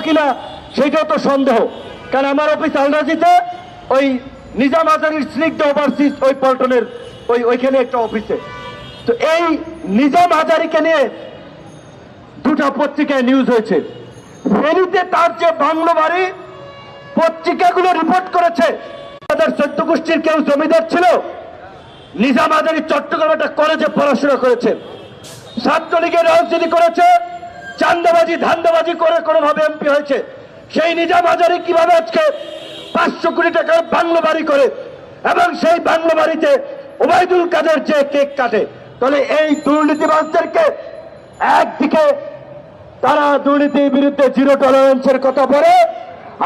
কিনা সেটাও তো সন্দেহ। কারণ আমার অফিস আলরাজিতে ওই নিজাম আজারির স্নিগ্ধ ওভারসিজ ওই পল্টনের ওইখানে একটা অফিসে। তো এই নিজাম আজারিকে নিয়ে দুটা পত্রিকায় নিউজ হয়েছে। ফেনীতে তার যে বাংলো বাড়ি, পত্রিকাগুলো রিপোর্ট করেছে 14 গোষ্ঠীর কেউ জমিদার ছিল। নিজাম আজারি চট্টগ্রামে একটা কলেজে পড়াশোনা করেছে, ছাত্রলীগের রাজনীতি করেছে, চান্দাবাজি ধান্দাবাজি করে কোনোভাবে এমপি হয়েছে। সেই নিজাম আজারি কিভাবে আজকে 500 কোটি টাকার বাংলো বাড়ি করে এবং সেই বাংলো বাড়িতে ওবায়দুল কাদের যে কেক কাটে? তাহলে এই দুর্নীতিবাজদেরকে একদিকে তারা দুর্নীতির বিরুদ্ধে জিরো টলারেন্সের কথা বলে,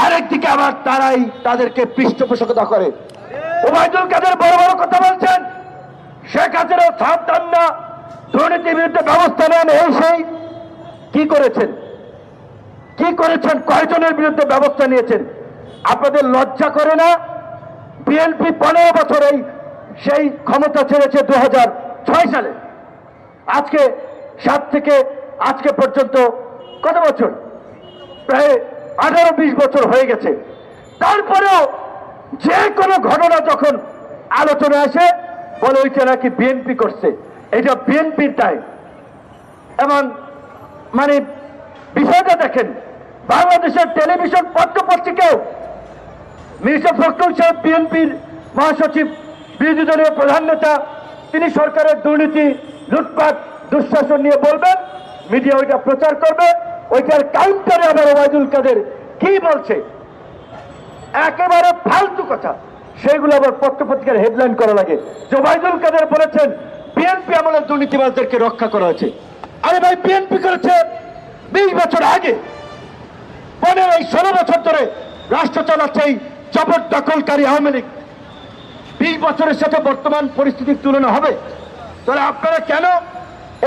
আরেকদিকে আবার তারাই তাদেরকে পৃষ্ঠপোষকতা করে। ওবায়দুল কাদের বড় বড় কথা বলছেন, শেখ হাসিনাও সাবধান না, দুর্নীতির বিরুদ্ধে ব্যবস্থা নেন, এই সেই। কি করেছেন? কি করেছেন? কয়জনের বিরুদ্ধে ব্যবস্থা নিয়েছেন? আপনাদের লজ্জা করে না? বিএনপি 15 বছরেই সেই ক্ষমতা ছেড়েছে 2006 সালে। আজকে 7 থেকে আজকে পর্যন্ত কত বছর? প্রায় 18-20 বছর হয়ে গেছে। তারপরেও যে কোনো ঘটনা যখন আলোচনা আসে বলে ওইটা নাকি বিএনপি করছে, এটা বিএনপির দায়। এবং মানে বিষয়টা দেখেন, বাংলাদেশের টেলিভিশন পত্র পত্রিকাও মির্জা ফখরুল সাহেব বিএনপির মহাসচিব, বিরোধী দলীয় প্রধান নেতা, তিনি সরকারের দুর্নীতি লুটপাট দুঃশাসন নিয়ে বলবেন, মিডিয়া ওইটা প্রচার করবে, ওইটার কাউন্টারে আবার ওবায়দুল কাদের কি বলছে একেবারে ফালতু কথা, সেগুলো আবার পত্রপত্রিকার হেডলাইন করা লাগে যে ওবায়দুল কাদের বলেছেন বিএনপি আমলের দুর্নীতিবাজদেরকে রক্ষা করা হয়েছে। আরে ভাই, বিএনপি করেছে 20 বছর আগে, 15-16 বছর ধরে রাষ্ট্র চালাচ্ছে এই জবরদখলকারী আওয়ামী লীগ। 20 বছরের সাথে বর্তমান পরিস্থিতির তুলনা হবে? তাহলে আপনারা কেন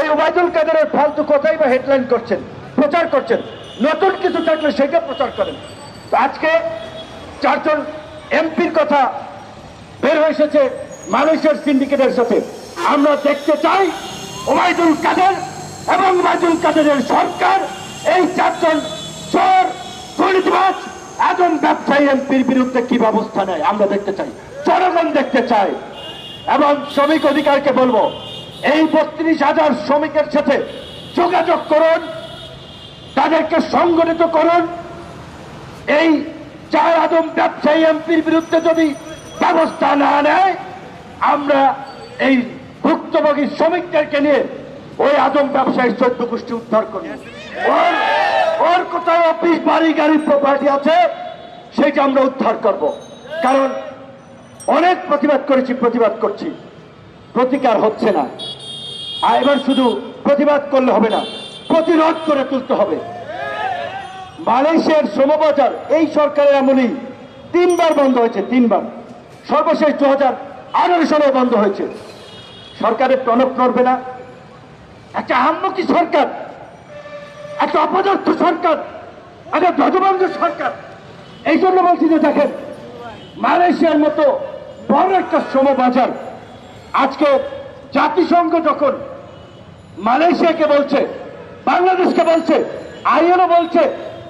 এই ওবায়দুল কাদেরের ফালতু কথাই বা হেডলাইন করছেন, প্রচার করছেন? নতুন কিছু থাকলে সেটা প্রচার করেন। আজকে 4 জন এমপির কথা বের হয়ে এসেছে মালয়েশিয়ার সিন্ডিকেটের সাথে। আমরা দেখতে চাই ওবায়দুল কাদের এবং ওবায়দুল কাদেরের সরকার এই 4 জন চোর দুর্নীতিবাজ একজন ব্যবসায়ী এমপির বিরুদ্ধে কি ব্যবস্থা নেয় আমরা দেখতে চাই, জনগণ দেখতে চাই। এবং শ্রমিক অধিকারকে বলবো, এই 32,000 শ্রমিকের সাথে যোগাযোগ করুন, তাদেরকে সংগঠিত করুন। এই 4 আদম ব্যবসায়ী এমপির বিরুদ্ধে যদি ব্যবস্থা না নেয়, আমরা এই ভুক্তভোগী শ্রমিকদেরকে নিয়ে ওই আদম ব্যবসায়ী 14 গোষ্ঠী উদ্ধার করি। ওর কোথায় অফিস বাড়ি গাড়ি প্রপার্টি আছে সেটা আমরা উদ্ধার করব। কারণ অনেক প্রতিবাদ করেছি, প্রতিবাদ করছি, প্রতিকার হচ্ছে না। আর এবার শুধু প্রতিবাদ করলে হবে না, প্রতিরোধ করে তুলতে হবে। মালয়েশিয়ার শ্রমবাজার এই সরকারের আমলেই 3 বার বন্ধ হয়েছে, 3 বার। সর্বশেষ 2018 সালে বন্ধ হয়েছে। সরকারের টনক নড়বে না? একটা আহাম্মকি সরকার, একটা অপদার্থ সরকার, একটা ধ্বজভঙ্গ সরকার। এই জন্য বলছি যে দেখেন, মালয়েশিয়ার মতো বড় একটা শ্রমবাজার আজকে জাতিসংঘ যখন মালয়েশিয়াকে বলছে, বাংলাদেশকে বলছে, আইএলও বলছে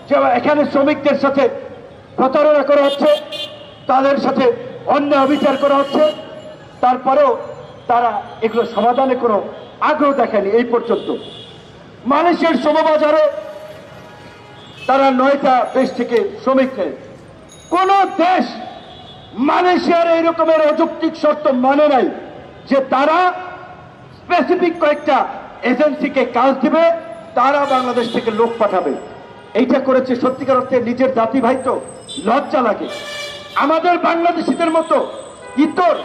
যে এখানে শ্রমিকদের সাথে প্রতারণা করা হচ্ছে, তাদের সাথে অন্যায় অবিচার করা হচ্ছে, তারপরেও তারা এগুলো সমাধানে কোনো আগ্রহ দেখায়নি এই পর্যন্ত। মালয়েশিয়ার শ্রমবাজারে তারা 9টা দেশ থেকে শ্রমিক নেয়। কোন দেশ মালয়েশিয়ার এই রকমের অযৌক্তিক শর্ত মানে নাই যে তারা স্পেসিফিক কয়েকটা এজেন্সিকে কাজ দিবে, তারা বাংলাদেশ থেকে লোক পাঠাবে। এইটা করেছে সত্যিকার অর্থে নিজের জাতি ভাই, তো লজ্জা লাগে। আমাদের বাংলাদেশিদের মতো ইতর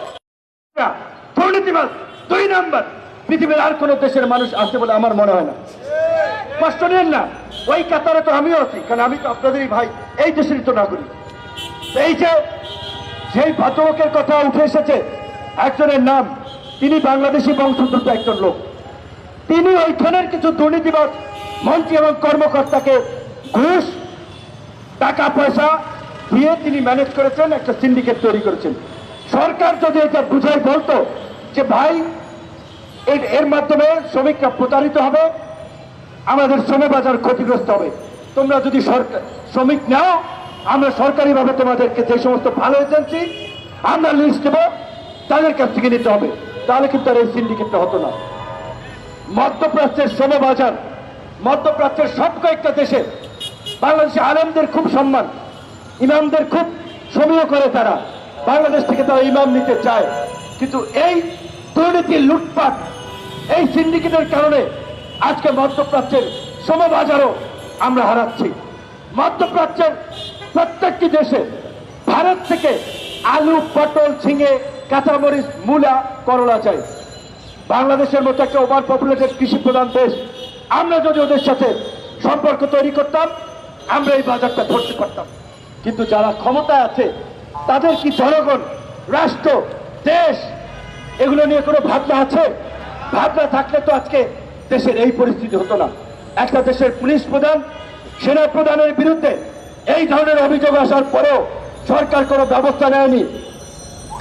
দুর্নীতিবাজ 2 নাম্বার পৃথিবীর আর কোন দেশের মানুষ আছে বলে আমার মনে হয় না। কষ্ট নেন না, ওই কাতারে তো আমিও আছি, কারণ আমি তো আপনাদেরই ভাই, এই দেশেরই তো নাগরিক। এই যে যেই ভদ্রলোকের কথা উঠে এসেছে, একজনের নাম, তিনি বাংলাদেশি বংশোদ্ভূত একজন লোক। তিনি ওইখানের কিছু দুর্নীতিবাজ মন্ত্রী এবং কর্মকর্তাকে ঘুষ টাকা পয়সা দিয়ে তিনি ম্যানেজ করেছেন, একটা সিন্ডিকেট তৈরি করেছেন। সরকার যদি এটা বুঝাই বলতো যে ভাই এর মাধ্যমে শ্রমিকরা প্রতারিত হবে, আমাদের শ্রমবাজার ক্ষতিগ্রস্ত হবে, তোমরা যদি সরকার শ্রমিক নাও, আমরা সরকারিভাবে তোমাদেরকে যে সমস্ত ভালো এজেন্সি আমরা লিস্ট দেবো তাদের কাছ থেকে নিতে হবে। তাহলে কিন্তু আর এই সিন্ডিকেটটা হতো না। মধ্যপ্রাচ্যের শ্রমবাজার, মধ্যপ্রাচ্যের সব কয়েকটা দেশে বাংলাদেশে আলেমদের খুব সম্মান, ইমামদের খুব সমীহ করে তারা, বাংলাদেশ থেকে তারা ইমাম নিতে চায়। কিন্তু এই দুর্নীতি, লুটপাট, এই সিন্ডিকেটের কারণে আজকে মধ্যপ্রাচ্যের শ্রমবাজারও আমরা হারাচ্ছি। মধ্যপ্রাচ্যের প্রত্যেকটি দেশে ভারত থেকে আলু, পটল, ঝিঙে, কাঁচামরিচ, মূলা, করলা চাই। বাংলাদেশের মতো একটা ওভার পপুলেটেড কৃষি প্রধান দেশ, আমরা যদি ওদের সাথে সম্পর্ক তৈরি করতাম, আমরা এই বাজারটা ধরতে পারতাম। কিন্তু যারা ক্ষমতায় আছে তাদের কি জনগণ, রাষ্ট্র, দেশ এগুলো নিয়ে কোনো ভাবনা আছে? ভাবনা থাকলে তো আজকে দেশের এই পরিস্থিতি হতো না। একটা দেশের পুলিশ প্রধান, সেনা প্রধানের বিরুদ্ধে এই ধরনের অভিযোগ আসার পরেও সরকার কোনো ব্যবস্থা নেয়নি।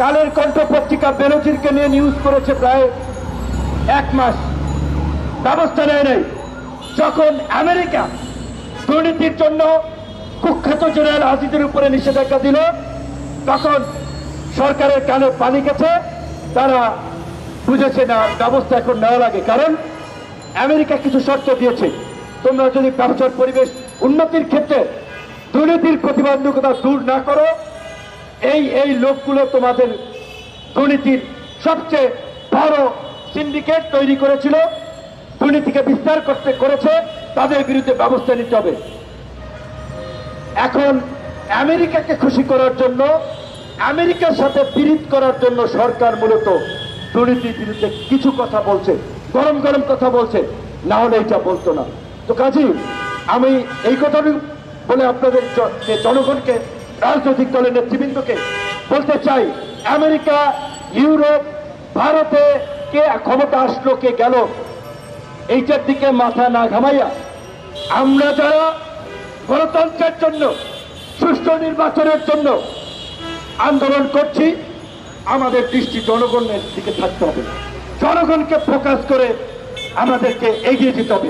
কালের কণ্ঠ পত্রিকা বেনজিরকে নিয়ে নিউজ করেছে প্রায় 1 মাস, ব্যবস্থা নেয় নাই। যখন আমেরিকা দুর্নীতির জন্য কুখ্যাত জেনারেল আজিজের উপরে নিষেধাজ্ঞা দিল, তখন সরকারের কানে পানি গেছে, তারা বুঝেছে না ব্যবস্থা এখন নেওয়া লাগে। কারণ আমেরিকা কিছু শর্ত দিয়েছে, তোমরা যদি ব্যবসার পরিবেশ উন্নতির ক্ষেত্রে দুর্নীতির প্রতিবন্ধকতা দূর না করো, এই লোকগুলো তোমাদের দুর্নীতির সবচেয়ে বড় সিন্ডিকেট তৈরি করেছিল, দুর্নীতিকে বিস্তার করেছে, তাদের বিরুদ্ধে ব্যবস্থা নিতে হবে। এখন আমেরিকাকে খুশি করার জন্য, আমেরিকার সাথে বিরোধ করার জন্য সরকার মূলত দুর্নীতির বিরুদ্ধে কিছু কথা বলছে, গরম গরম কথা বলছে, না হলে এটা বলতো না। তো কাজী আমি এই কথাটি বলে আপনাদের জনগণকে, রাজনৈতিক দলের নেতৃবৃন্দকে বলতে চাই, আমেরিকা, ইউরোপ, ভারতে কে ক্ষমতা আসলো, কে গেল, এইটার দিকে মাথা না ঘামাইয়া আমরা যারা গণতন্ত্রের জন্য, সুষ্ঠু নির্বাচনের জন্য আন্দোলন করছি, আমাদের দৃষ্টি জনগণের দিকে থাকতে হবে। জনগণকে ফোকাস করে আমাদেরকে এগিয়ে যেতে হবে।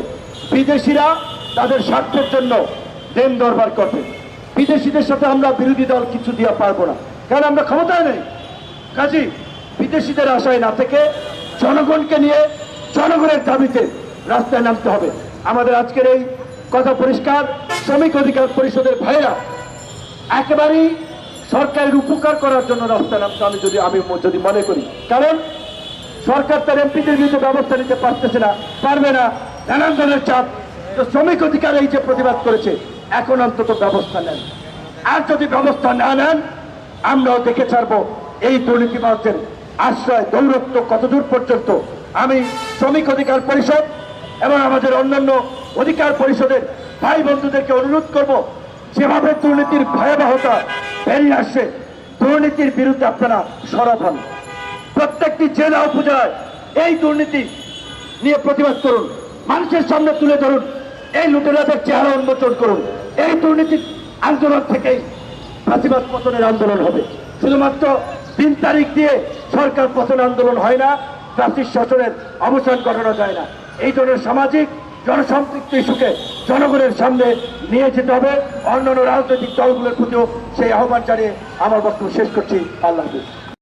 বিদেশিরা তাদের স্বার্থের জন্য দেন দরবার করবে, বিদেশিদের সাথে আমরা বিরোধী দল কিছু দিয়ে পারবো না, কারণ আমরা ক্ষমতায় নেই। কাজী বিদেশিদের আশায় না থেকে জনগণকে নিয়ে জনগণের দাবিতে রাস্তায় নামতে হবে। আমাদের আজকের এই কথা পরিষ্কার, শ্রমিক অধিকার পরিষদের ভাইরা একেবারেই সরকারের উপকার করার জন্য রাস্তায় নামতে আমি যদি মনে করি। কারণ সরকার তার এমপিদের বিরুদ্ধে ব্যবস্থা নিতে পারতেছে না, পারবে না, নানান ধরনের চাপ। তো শ্রমিক অধিকার এই যে প্রতিবাদ করেছে, এখন অন্তত ব্যবস্থা নেন। আর যদি ব্যবস্থা না নেন, আমরাও দেখে ছাড়বো এই দুর্নীতিবাজদের আশ্রয়, দৌরত্ব কতদূর পর্যন্ত। আমি শ্রমিক অধিকার পরিষদ এবং আমাদের অন্যান্য অধিকার পরিষদের ভাই বন্ধুদেরকে অনুরোধ করব, যেভাবে দুর্নীতির ভয়াবহতা বেরিয়ে আসছে, দুর্নীতির বিরুদ্ধে আপনারা সরব হন। প্রত্যেকটি জেলা উপজেলায় এই দুর্নীতি নিয়ে প্রতিবাদ করুন, মানুষের সামনে তুলে ধরুন, এই লুটেরাদের চেহারা উন্মোচন করুন। এই দুর্নীতির আন্দোলন থেকেই ফাঁসিবাদ পতনের আন্দোলন হবে। শুধুমাত্র 3 তারিখ দিয়ে সরকার পতন আন্দোলন হয় না, ফ্যাসিস্ট শাসনের অবসান ঘটানো যায় না। এই ধরনের সামাজিক জনসম্পৃক্ত ইস্যুকে জনগণের সামনে নিয়ে যেতে হবে। অন্যান্য রাজনৈতিক দলগুলোর প্রতিও সেই আহ্বান জানিয়ে আমার বক্তব্য শেষ করছি। আল্লাহ হাফেজ।